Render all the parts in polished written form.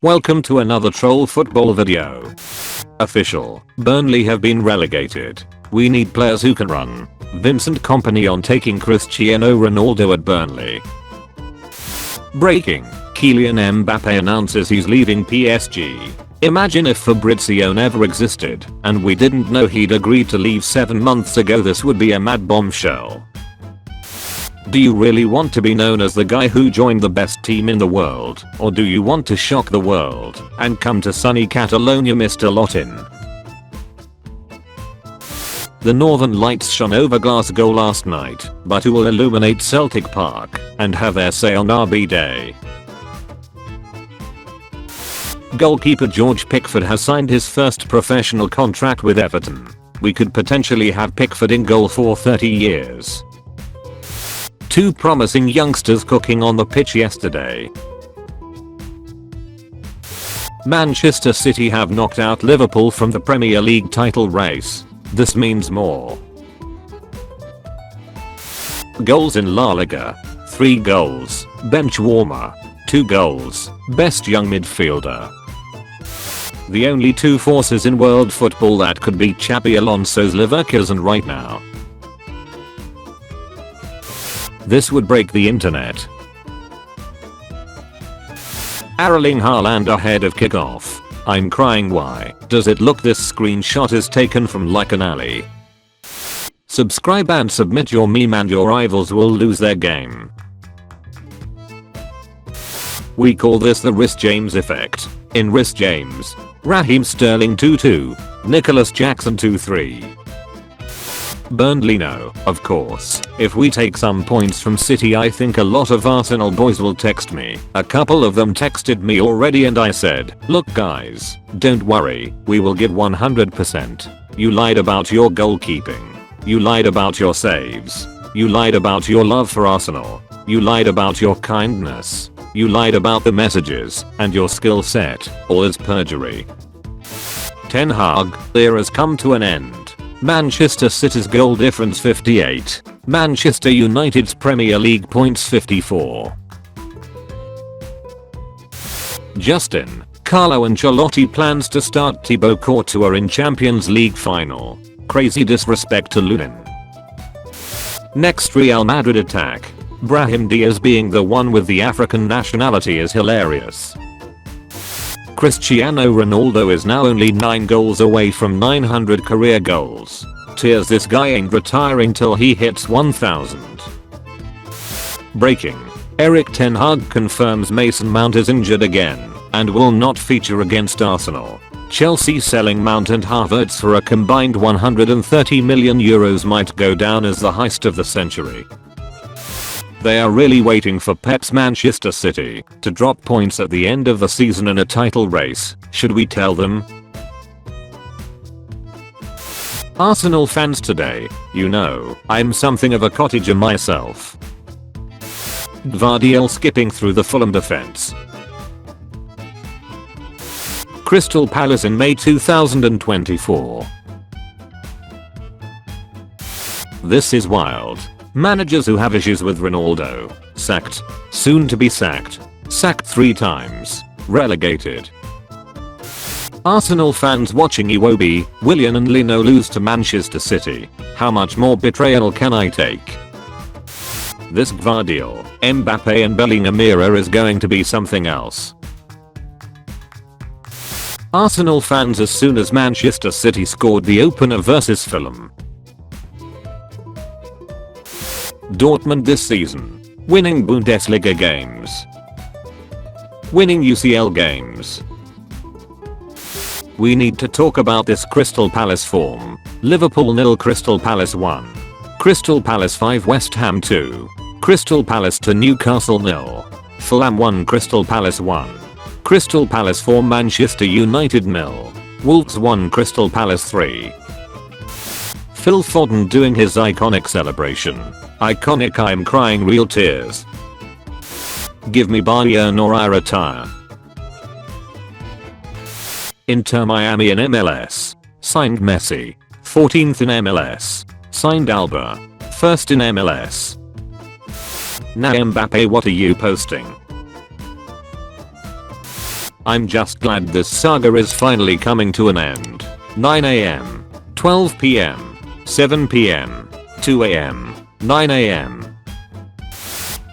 Welcome to another troll football video. Official. Burnley have been relegated. We need players who can run. Vincent Kompany on taking Cristiano Ronaldo at Burnley. Breaking. Kylian Mbappe announces he's leaving PSG. Imagine if Fabrizio never existed and we didn't know he'd agreed to leave 7 months ago. This would be a mad bombshell. Do you really want to be known as the guy who joined the best team in the world, or do you want to shock the world and come to sunny Catalonia, Mr. Lotin? The Northern Lights shone over Glasgow last night, but who will illuminate Celtic Park and have their say on RB Day? Goalkeeper George Pickford has signed his first professional contract with Everton. We could potentially have Pickford in goal for 30 years. 2 promising youngsters cooking on the pitch yesterday. Manchester City have knocked out Liverpool from the Premier League title race. This means more. Goals in La Liga. 3 goals. Bench warmer. 2 goals. Best young midfielder. The only 2 forces in world football that could beat Xabi Alonso's Leverkusen right now. This would break the internet. Erling Haaland ahead of kickoff. I'm crying. Why does it look this screenshot is taken from like an alley? Subscribe and submit your meme and your rivals will lose their game. We call this the Rhys James effect. In Rhys James, Raheem Sterling 2-2, Nicholas Jackson 2-3. Burnley no, of course. If we take some points from City, I think a lot of Arsenal boys will text me. A couple of them texted me already and I said, look guys, don't worry, we will give 100%. You lied about your goalkeeping. You lied about your saves. You lied about your love for Arsenal. You lied about your kindness. You lied about the messages and your skill set. All is perjury. Ten Hag era's come to an end. Manchester City's goal difference 58. Manchester United's Premier League points 54. Justin. Carlo Ancelotti plans to start Thibaut Courtois in Champions League final. Crazy disrespect to Lunin. Next Real Madrid attack. Brahim Diaz being the one with the African nationality is hilarious. Cristiano Ronaldo is now only 9 goals away from 900 career goals. Tears, this guy ain't retiring till he hits 1000. Breaking. Erik ten Hag confirms Mason Mount is injured again and will not feature against Arsenal. Chelsea selling Mount and Havertz for a combined €130 million might go down as the heist of the century. They are really waiting for Pep's Manchester City to drop points at the end of the season in a title race. Should we tell them? Arsenal fans today, you know, I'm something of a cottager myself. Gvardiol skipping through the Fulham defense. Crystal Palace in May 2024. This is wild. Managers who have issues with Ronaldo, sacked, soon to be sacked, sacked 3 times, relegated. Arsenal fans watching Iwobi, Willian and Lino lose to Manchester City. How much more betrayal can I take? This Gvardiol, Mbappe and Bellingham era is going to be something else. Arsenal fans as soon as Manchester City scored the opener versus Fulham. Dortmund this season. Winning Bundesliga games. Winning UCL games. We need to talk about this Crystal Palace form. Liverpool 0 Crystal Palace 1. Crystal Palace 5 West Ham 2. Crystal Palace to Newcastle 0. Fulham 1 Crystal Palace 1. Crystal Palace 4 Manchester United 0. Wolves 1 Crystal Palace 3. Phil Foden doing his iconic celebration. Iconic, I'm crying real tears. Give me Bayern or I retire. Inter Miami in MLS. Signed Messi. 14th in MLS. Signed Alba. 1st in MLS. Now Mbappe, what are you posting? I'm just glad this saga is finally coming to an end. 9 AM, 12 PM, 7 PM, 2 AM, 9 AM.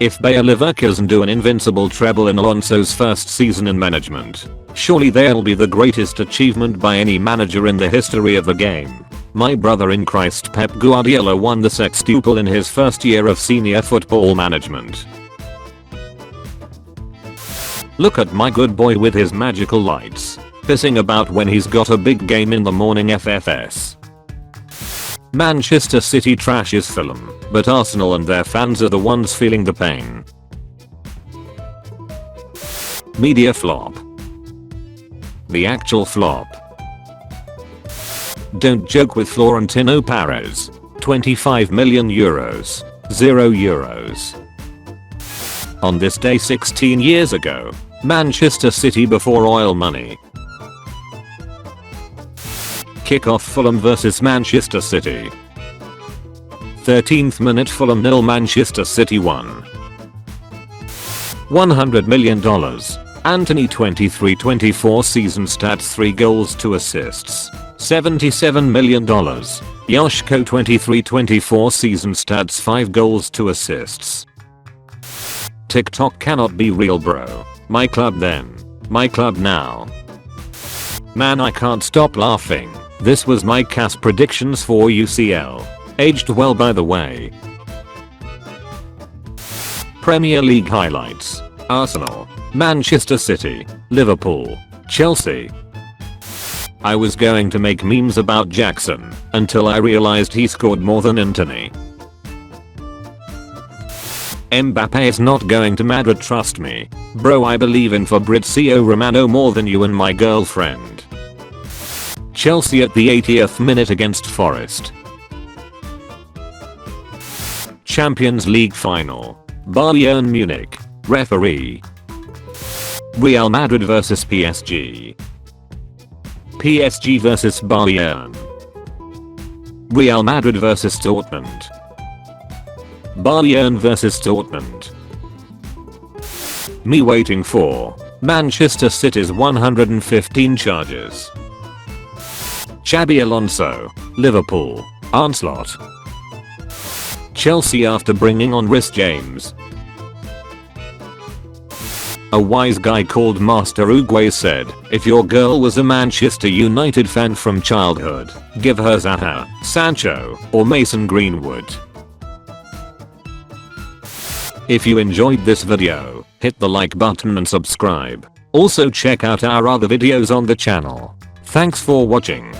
If Bayer Leverkusen do an invincible treble in Alonso's first season in management, surely they'll be the greatest achievement by any manager in the history of the game. My brother in Christ Pep Guardiola won the sextuple in his first year of senior football management. Look at my good boy with his magical lights, pissing about when he's got a big game in the morning FFS. Manchester City trashes Fulham, but Arsenal and their fans are the ones feeling the pain. Media flop. The actual flop. Don't joke with Florentino Perez. 25 million euros. 0 euros. On this day 16 years ago, Manchester City before oil money. Kickoff Fulham vs Manchester City. 13th minute Fulham 0 Manchester City 1. $100 million. Anthony 23-24 season stats 3 goals 2 assists. $77 million. Yoshko 23-24 season stats 5 goals 2 assists. TikTok cannot be real bro. My club then. My club now. Man, I can't stop laughing. This was my cast predictions for UCL. Aged well by the way. Premier League highlights. Arsenal, Manchester City, Liverpool, Chelsea. I was going to make memes about Jackson until I realized he scored more than Antony. Mbappe is not going to Madrid, trust me. Bro, I believe in Fabrizio Romano more than you and my girlfriend. Chelsea at the 80th minute against Forest. Champions League final. Bayern Munich. Referee. Real Madrid vs PSG. PSG vs Bayern. Real Madrid vs Dortmund. Bayern vs Dortmund. Me waiting for Manchester City's 115 charges. Xabi Alonso, Liverpool, onslaught. Chelsea after bringing on Reece James. A wise guy called Master Uguay said, if your girl was a Manchester United fan from childhood, give her Zaha, Sancho, or Mason Greenwood. If you enjoyed this video, hit the like button and subscribe. Also check out our other videos on the channel. Thanks for watching.